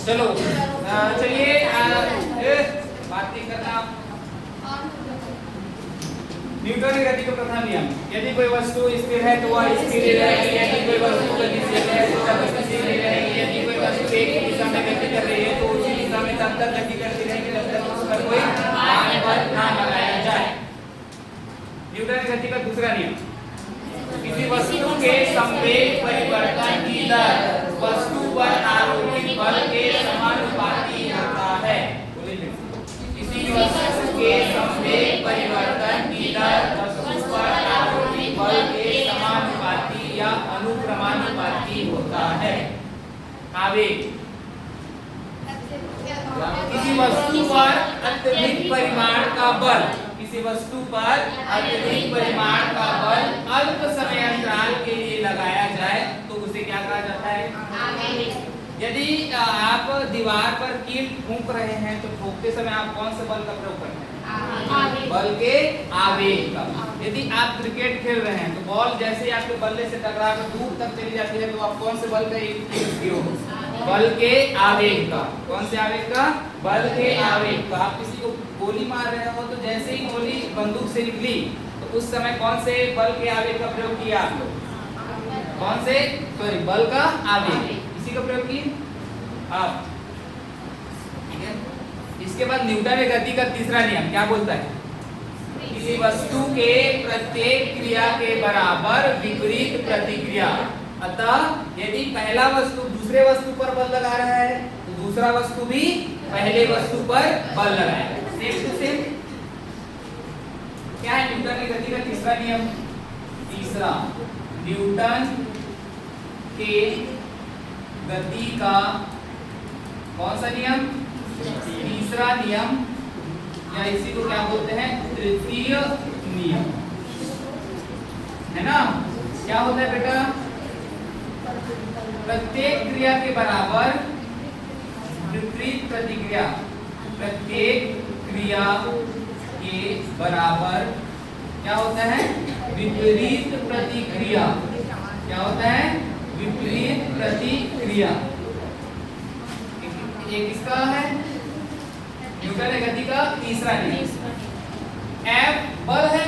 चलो चलिए बात नहीं करना। न्यूटन की गति का प्रथम नियम, यदि कोई वस्तु स्थिर है तो वह स्थिर रहेगी, यदि कोई वस्तु गतिशील है तो वह गतिशील रहेगी, यदि कोई वस्तु एक ही दिशा में गति कर रही है तो उसी दिशा में तब तक गति करती रहेगी जब तक उस पर कोई बल ना लगाया जाए। न्यूटन की गति का दूसरा नियम, किसी वस्तु के संवेग परिवर्तन की दर वस्तु पर आरोपित बल के समानुपाती होता है। किसी वस्तु के संवेग परिवर्तन की दर वस्तु पर आरोपित बल के समानुपाती या अनुक्रमानुपाती होता है। आवेग, किसी वस्तु पर अत्यधिक परिमाण का बल, किसी वस्तु पर अत्यधिक परिमाण का बल अल्प समय अंतराल के लिए लगाया जाए तो उसे क्या कहा जाता है? आवेग। यदि आप दीवार पर कील फूंक रहे हैं तो ठोकते समय आप कौन से बल का प्रयोग करते हैं? बल के आवेग का। यदि आप क्रिकेट खेल रहे हैं तो बॉल जैसे आपके बल्ले से टकरा कर दूर तक चली जाती है तो आप कौन से बल का यूज किए हो? बल के आवेग का। कौन से आवेग का? बल के आवेग का। आप किसी को गोली मार रहे हो तो जैसे ही गोली बंदूक से निकली तो उस समय कौन से बल के आवेग का प्रयोग किया आप लोग? कौन से? सॉरी, बल का आवेग, इसी का प्रयोग किए आप। ठीक है। इसके बाद न्यूटन की गति का तीसरा नियम क्या बोलता है? किसी वस्तु के प्रत्येक क्रिया के बराबर विपरीत प्रतिक्रिया। अतः यदि पहला वस्तु दूसरे वस्तु पर बल लगा रहा है तो दूसरा वस्तु भी पहले वस्तु पर बल लगाएगा। Same to same. क्या है न्यूटन की गति का तीसरा नियम? तीसरा, न्यूटन के गति का कौन सा नियम? तीसरा नियम, या इसी को क्या बोलते हैं? तृतीय नियम, है ना? क्या होता है बेटा? प्रत्येक क्रिया के बराबर विपरीत प्रतिक्रिया। प्रत्येक क्रिया के बराबर क्या होता है? विपरीत प्रतिक्रिया। क्या होता है? विपरीत प्रतिक्रिया। एक इसका है न्यूटन की गति का तीसरा नियम। F बल है।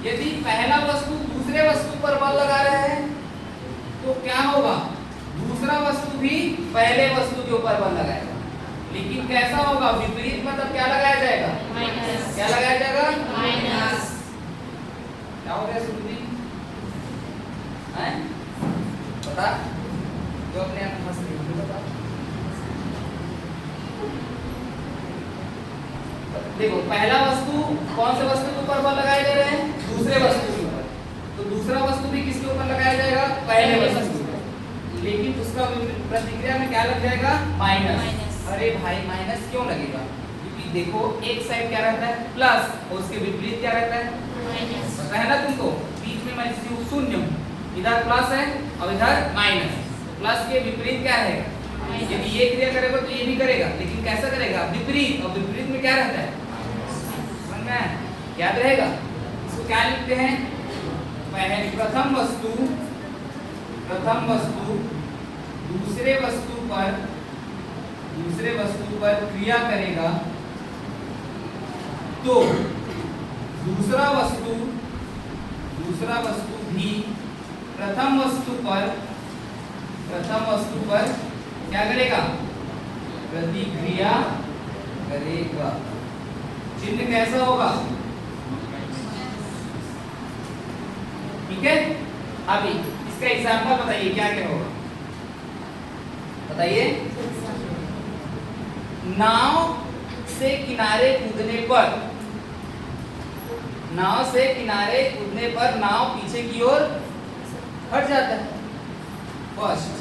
यदि पहला वस्तु दूसरे वस्तु पर बल लगा रहा है तो क्या होगा? दूसरा वस्तु भी पहले वस्तु के ऊपर बल लगाएगा। लेकिन कैसा होगा? विपरीत, मतलब क्या लगाया जाएगा? माइनस। क्या लगाया जाएगा? माइनस। क्या हो गया श्रुति? हैं? बता, जो अपने आप हंस रही है बता। देखो, पहला वस्तु कौन से वस्तु के ऊपर बल लगाए जा रहे हैं? दूसरे वस्तु के ऊपर। तो दूसरा वस्तु भी किसके ऊपर लगाया जाएगा? पहले वस्तु के ऊपर। लेकिन उसका प्रतिक्रिया में क्या लग जाएगा? माइनस। अरे भाई, माइनस क्यों लगेगा? क्योंकि देखो, एक साइड क्या रहता है? प्लस, और उसके विपरीत क्या रहता है? माइनस। पता है ना तुमको? बीच में मैं शून्य हूं, इधर प्लस है और इधर माइनस। प्लस के विपरीत क्या है? यदि ये क्रिया करेगा तो ये भी करेगा, लेकिन कैसा करेगा? विपरीत। और विपरीत में क्या रहता है? समझ में याद रहेगा? इसको क्या लिखते हैं? पहले प्रथम वस्तु दूसरे वस्तु पर क्रिया करेगा तो दूसरा वस्तु भी प्रथम वस्तु पर क्या करेगा? प्रतिक्रिया करेगा। चिन्ह कैसा होगा? ठीक है। अभी इसका एग्जाम्पल बताइए, क्या क्या होगा? बताइए। नाव से किनारे कूदने पर नाव पीछे की ओर हट जाता है। फर्स्ट,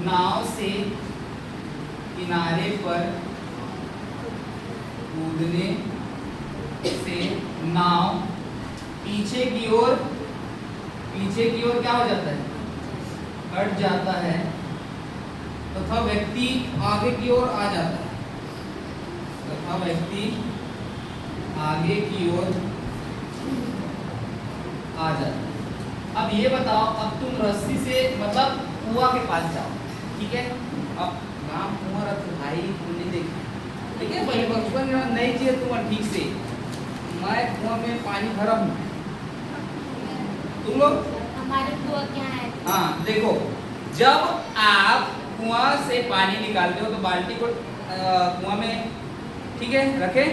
नाव से किनारे पर कूदने से नाव पीछे की ओर क्या हो जाता है? हट जाता है, तथा व्यक्ति आगे की ओर आ जाता है। अब ये बताओ, अब तुम रस्सी से मतलब कुआं के पास जाओ, ठीक है? अब गाँव कुआं रख भाई तुमने देखा ठीक है पहले बचपन में नहीं चाहिए तुम ठीक से मैं कुआं में पानी भरा हूँ तुम लोग हमारे कुआं क्या है? हाँ देखो जब आप कुआं से पानी निकालते हो तो बाल्टी को कुआं में ठीक है रखे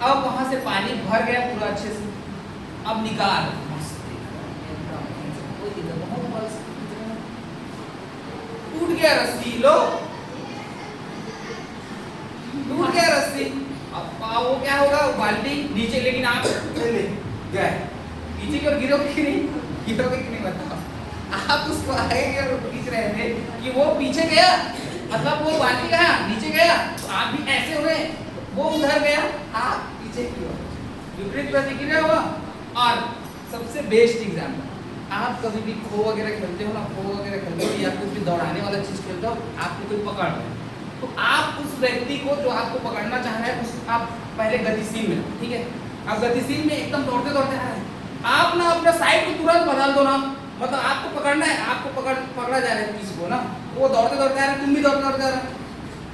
अब वहां से पानी भर गया पूरा अच्छे से अब निकाल टूट गया रस्सी लो टूट गया रस्सी अब वो क्या होगा बाल्टी नीचे लेकिन आप ले गए नीचे की ओर गिरोगे कि नहीं बताओ आप उसको आगे की ओर खींच रहे थे कि वो पीछे गया मतलब वो बाल्टी गया नीचे गया तो आप भी ऐसे हुए वो उधर गया आप पीछे की ओर विपरीत प्रतिक्रिया हुआ। और सबसे बेस्ट एग्जाम्पल आप कभी भी खो वगैरह खेलते हो ना खो वगैरह खेलते हो या कुछ भी दौड़ाने वाला चीज खेलते हो आपको कोई पकड़ रहा है तो आप उस व्यक्ति को जो आपको पकड़ना चाह रहा है उस आप पहले गतिशील में ठीक है आप गतिशील में एकदम दौड़ते दौड़ते आ रहे हैं आप ना अपना साइड को तुरंत बदल दो ना मतलब आपको पकड़ना है आपको पकड़ा जा रहा है किसी को ना वो दौड़ते दौड़ते आ रहे हैं तुम भी दौड़ते दौड़ते आ रहे हो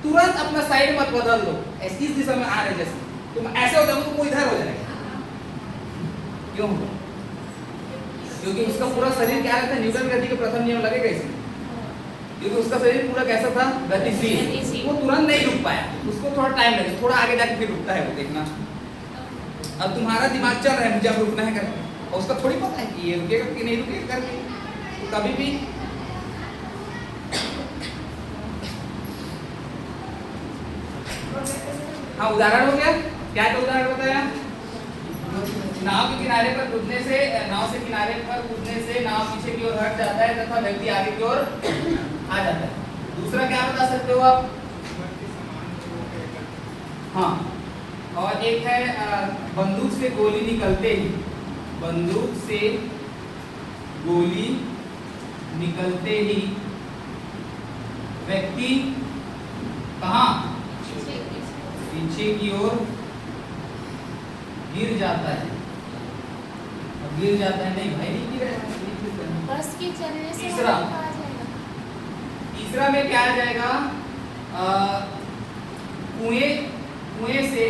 तुरंत अपना साइड मत बदल दो इस दिशा में आ रहे जैसे तुम ऐसे हो जाओगे तो वो इधर हो जाएगा क्यों क्योंकि उसका पूरा शरीर क्या रहता है न्यूटन गति के प्रथम नियम लगेगा इसमें क्योंकि उसका शरीर पूरा कैसा था गतिशील वो तुरंत नहीं रुक पाया उसको थोड़ा टाइम लगे थोड़ा आगे जाके फिर रुकता है वो देखना अब तुम्हारा दिमाग चल रहा है मुझे अब रुकना है करके और उसका थोड़ी पता है कि ये रुकेगा कि नहीं रुकेगा करके तो कभी भी हाँ उदाहरण हो गया क्या क्या उदाहरण बताया नाव के किनारे पर कूदने से नाव से किनारे पर कूदने से नाव पीछे की ओर हट जाता है तथा व्यक्ति आगे की ओर आ जाता है। दूसरा क्या बता सकते हो आप? हाँ और एक है बंदूक से गोली निकलते ही बंदूक से गोली निकलते ही व्यक्ति कहाँ पीछे की ओर गिर जाता है गिर जाता है नहीं भाई नहीं गिर बस के चलने से तीसरा में क्या आ जाएगा कुएं से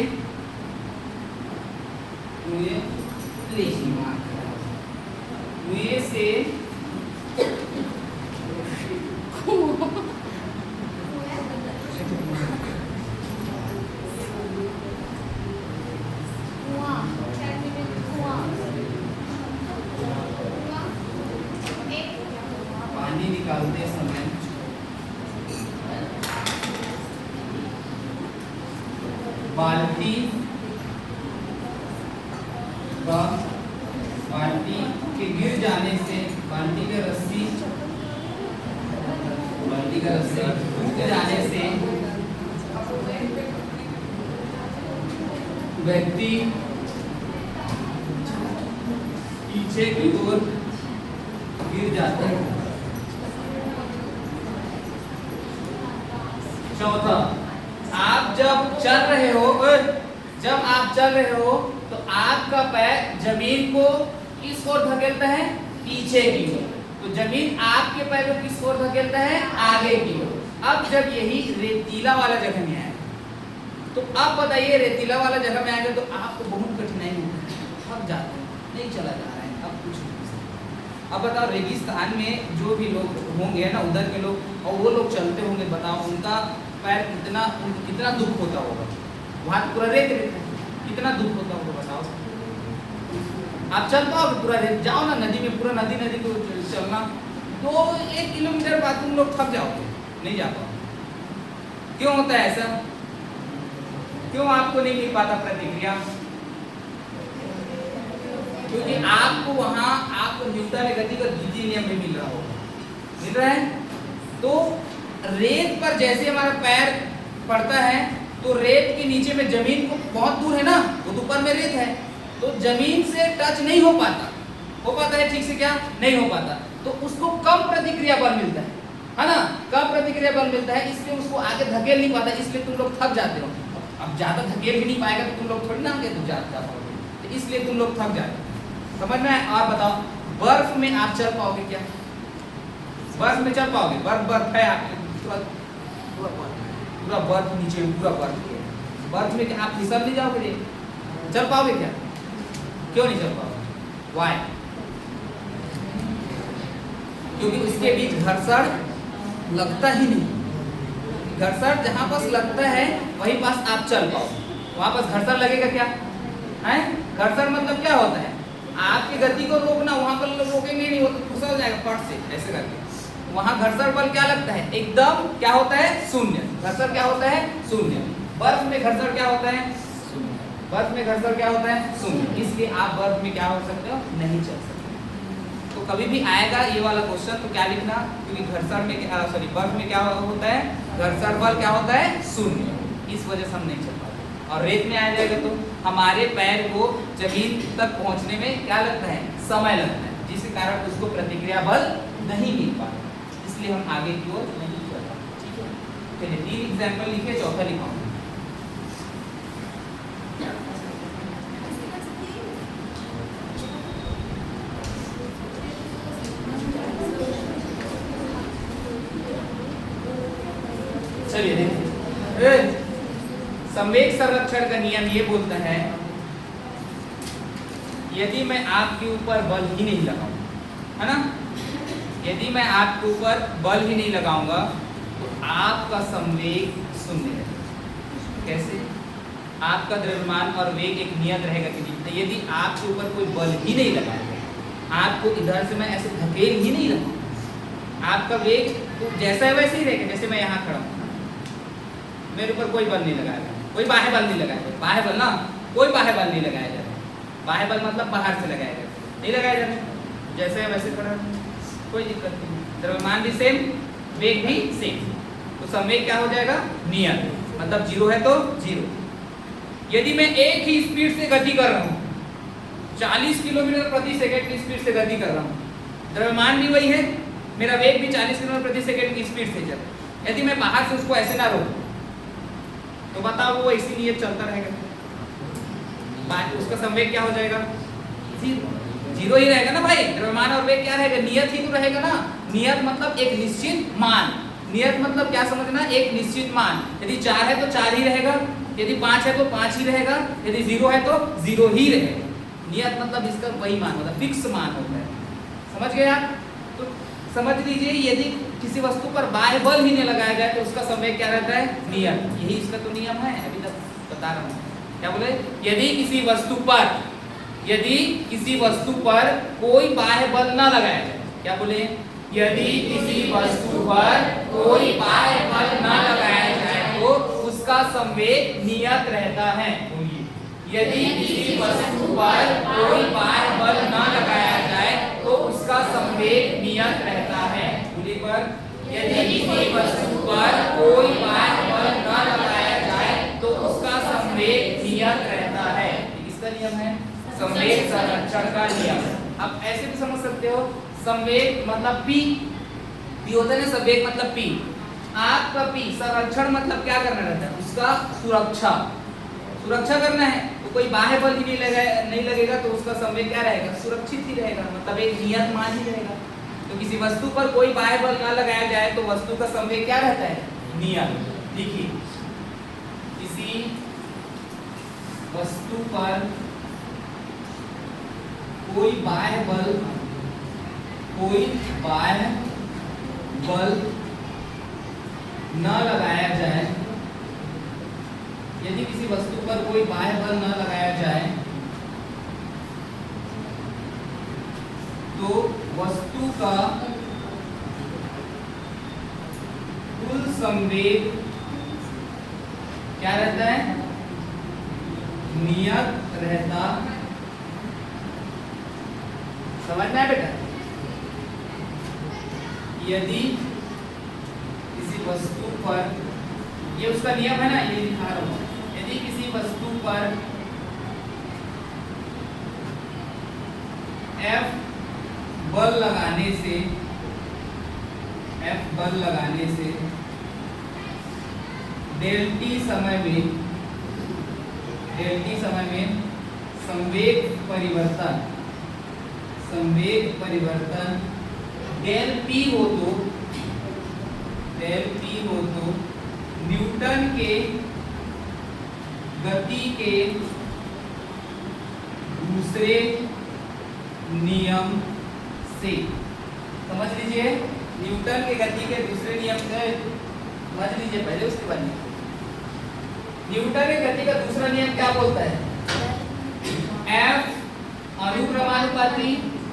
पानी निकालते समय बाल्टी के गिर जाने से बाल्टी का रस्सी टूट जाने से व्यक्ति पीछे की ओर गिर जाता है। चौथा आप जब चल रहे हो तो आपका पैर जमीन को किस ओर धकेलता है पीछे की ओर तो जमीन आपके पैर को किस ओर धकेलता है आगे की ओर। अब जब यही रेतीला वाला जगह में आए तो अब बताइए रेतीला वाला जगह में आएगा तो आपको बहुत कठिनाई होती है थक जाते हैं नहीं चला जा रहा है अब कुछ नहीं। अब बताओ रेगिस्तान में जो भी लोग होंगे ना उधर के लोग और वो लोग चलते होंगे बताओ उनका पैर कितना दुख होता होगा वहाँ पूरा रेत है कितना दुख होता होगा बताओ। आप चल पाओगे पूरा रेत जाओ ना नदी में पूरा नदी को चलना तो 1 किलोमीटर बाद तुम लोग थक जाओगे नहीं जा पाओगे। क्यों होता है ऐसा क्यों आपको नहीं मिल पाता प्रतिक्रिया क्योंकि आपको वहां आपको न्यूटन गति का द्वितीय नियम भी मिल रहा है तो रेत पर जैसे हमारा पैर पड़ता है तो रेत के नीचे में जमीन को बहुत दूर है ना वो तो ऊपर में रेत है तो जमीन से टच नहीं हो पाता है ठीक से क्या नहीं हो पाता तो उसको कम प्रतिक्रिया बल मिलता है ना कम प्रतिक्रिया बल मिलता है इसलिए उसको आगे धकेल नहीं पाता इसलिए तुम लोग थक जाते हो। अब ज्यादा धकेल भी नहीं पाएगा तो तुम लोग थोड़ी ना आगे जा पाओगे तो इसलिए तुम लोग थक जाते हो। समझ में आप बताओ बर्फ में आप चल पाओगे क्या बर्फ में चल पाओगे बर्फ है आपके पूरा बर्फ नीचे पूरा बर्फ है, बर्फ में क्या आप फिसल नहीं जाओगे? चल पाओगे क्या? क्यों नहीं चल पाओगे? वाई? क्योंकि उसके बीच घर्षण लगता ही नहीं। घर्षण जहां पास लगता है वहीं पास आप चल पाओ, वहां पास घर्षण लगेगा क्या है? घर्षण मतलब क्या होता है? आपकी गति को रोकना, वहां पर रोकेंगे नहीं, वो तो फिसल जाएगा फट से ऐसे करके। वहां घर्षण बल क्या लगता है? एकदम क्या होता है? शून्य। घर्षण क्या होता है? शून्य। बर्फ में घर्षण क्या होता है? शून्य। बर्फ में घर्षण क्या होता है? शून्य। इसलिए आप बर्फ में क्या हो सकते हो? नहीं चल सकते। तो कभी भी आएगा ये वाला क्वेश्चन तो क्या लिखना, क्योंकि घर्षण में सॉरी बर्फ में क्या होता है? घर्षण बल क्या होता है? शून्य। इस वजह से हम नहीं चल पाते। और रेत में आ जाएगा तो हमारे पैर को जमीन तक पहुंचने में क्या लगता है? समय लगता है, जिसके कारण उसको प्रतिक्रिया बल नहीं मिल पाता, इसलिए हम आगे की ओर नहीं चल पाते। ठीक है, चलिए 3 एग्जाम्पल लिखे, चौथा लिखाऊंगा। चलिए देखिए, संवेग संरक्षण का नियम ये बोलता है यदि मैं आपके ऊपर बल ही नहीं लगाऊं, है ना, यदि मैं आपके ऊपर बल ही नहीं लगाऊंगा तो आपका संवेग शून्य है। कैसे? आपका द्रव्यमान और वेग एक नियत रहेगा कि नहीं। यदि आपके ऊपर कोई बल ही नहीं लगाएगा, आपको इधर से मैं ऐसे धकेल ही नहीं रखूंगा, आपका वेग तो जैसा है वैसे ही रहेगा। जैसे मैं यहाँ खड़ा हूँ, मेरे ऊपर कोई बल नहीं लगाएगा, कोई बाह्य बल नहीं लगाएगा। बाह्य बल ना, कोई बाह्य बल नहीं लगाया जाता। बाह्य बल मतलब बाहर से लगाया जाता, नहीं लगाया जाता। जैसे है वैसे खड़ा, कोई दिक्कत नहीं। द्रव्यमान भी सेम, वेग भी सेम, तो संवेग क्या हो जाएगा? नियत। मतलब 0 है तो 0। यदि मैं एक ही स्पीड से गति कर रहा हूँ, 40 किलोमीटर प्रति सेकंड की स्पीड से गति कर रहा हूँ, द्रव्यमान भी वही है, मेरा वेग भी 40 किलोमीटर प्रति सेकंड की स्पीड से चल रहा है। यदि मैं बाहर से उसको ऐसे ना रोकूं तो बताओ वो इसीलिए चलता रहेगा, उसका संवेग क्या हो जाएगा? 0 ही रहेगा ना भाई। द्रव्यमान और वेग क्या रहेगा? नियत ही तो रहेगा ना। नियत मतलब एक निश्चित मान। नियत मतलब क्या समझना? एक निश्चित मान। यदि 4 है तो 4 ही रहेगा, यदि 5 है तो 5 ही रहेगा, यदि 0 है तो 0 ही रहेगा। नियत मतलब इसका वही मान होता है, फिक्स मान होता है। समझ गए आप? तो समझ लीजिए, यदि किसी वस्तु पर बाह्य बल ही नहीं लगाया जाए तो उसका संवेग क्या रहता है? नियत। यही इसका तो नियम है, अभी तक बता रहा हूँ। क्या बोले? यदि किसी वस्तु पर कोई बाह्य बल ना लगाया जाए, क्या बोले? यदि किसी वस्तु पर कोई बाह्य बल ना लगाया जाए तो उसका संवेग नियत रहता है। यदि किसी वस्तु पर कोई बाह्य बल ना लगाया जाए तो उसका संवेग नियत रहता है। बोलिए पर, यदि किसी वस्तु पर कोई बाह्य बल ना लगाया जाए तो उसका संवेग नियत रहता है। किसका नियम है? संवेग संरक्षण का नियम। अब ऐसे भी समझ सकते हो, संवेग मतलब P होता है ना, संवेग मतलब P। आपका P संरक्षण मतलब क्या करना रहता है? उसका सुरक्षा करना है। तो कोई बाह्य बल ही नहीं लगेगा तो उसका संवेग क्या रहेगा? सुरक्षित ही रहेगा, मतलब एक नियत मान ही रहेगा। तो किसी वस्तु पर कोई बाह्य बल ना लगाया जाए तो वस्तु का संवेग क्या रहता है? नियत। देखिए, किसी वस्तु पर कोई बाह्य बल न लगाया जाए, यदि किसी वस्तु पर कोई बाह्य बल न लगाया जाए तो वस्तु का कुल संवेग क्या रहता है? नियत रहता। समझना है बेटा? यदि किसी वस्तु पर, ये उसका नियम है ना, ये लिखा रहा हूं, यदि किसी वस्तु पर F बल लगाने से डेल टी समय में संवेग परिवर्तन डेल P हो तो न्यूटन के गति के दूसरे नियम से। समझ लीजिए, न्यूटन के गति के दूसरे नियम से समझ लीजिए पहले, उसके बाद न्यूटन के गति का दूसरा नियम क्या बोलता है? F अनुक्रमानुपाती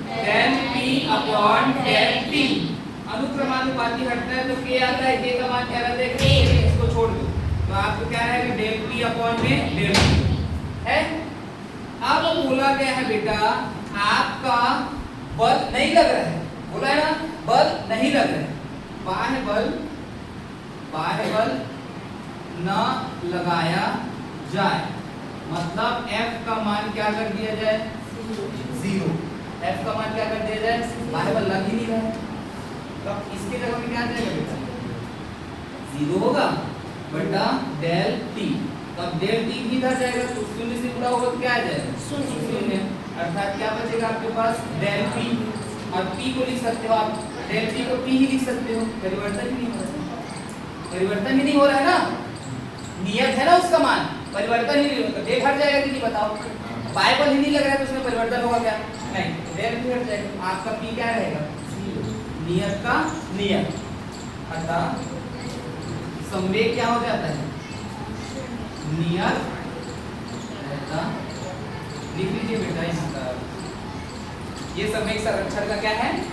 del P upon del T। अनुक्रमानुपाती हटता है तो K आता है, K का मान क्या रहता है? K। इसको छोड़ दो तो आपको क्या रहेगा? डेल P अपॉन में डेल T है। अब बोला गया है बेटा आपका बल नहीं लग रहा है, बोला है ना, बल नहीं लग रहा है, बाह्य बल न लगाया जाए, मतलब F का मान क्या कर दिया जाए? 0। F का मान क्या कर दिया जाए? बाह्य बल लग ही नहीं रहा है, तो इसके जगह में क्या आ जाएगा बेटा? 0 होगा बटा डेल T। तब डेल T भी इधर जाएगा तो शून्य से गुणा होगा तो क्या आ जाएगा? शून्य। अर्थात क्या बचेगा आपके पास? Del P। और P को लिख सकते हो आप, डेल P को P ही लिख सकते हो, परिवर्तन ही नहीं हो रहा है, परिवर्तन ही नहीं हो रहा है ना, नियत है ना उसका मान, परिवर्तन ही नहीं होगा, डेल हट जाएगा कि नहीं बताओ? बाय बल ही नहीं लग रहा है तो उसमें परिवर्तन होगा क्या? नहीं, डेल भी हट जाएगा, आपका P क्या रहेगा? नियत का नियत। अतः संवेग क्या हो जाता है? नियत रहता। लिख लीजिए बेटा इसका, ये संवेग संरक्षण का क्या है?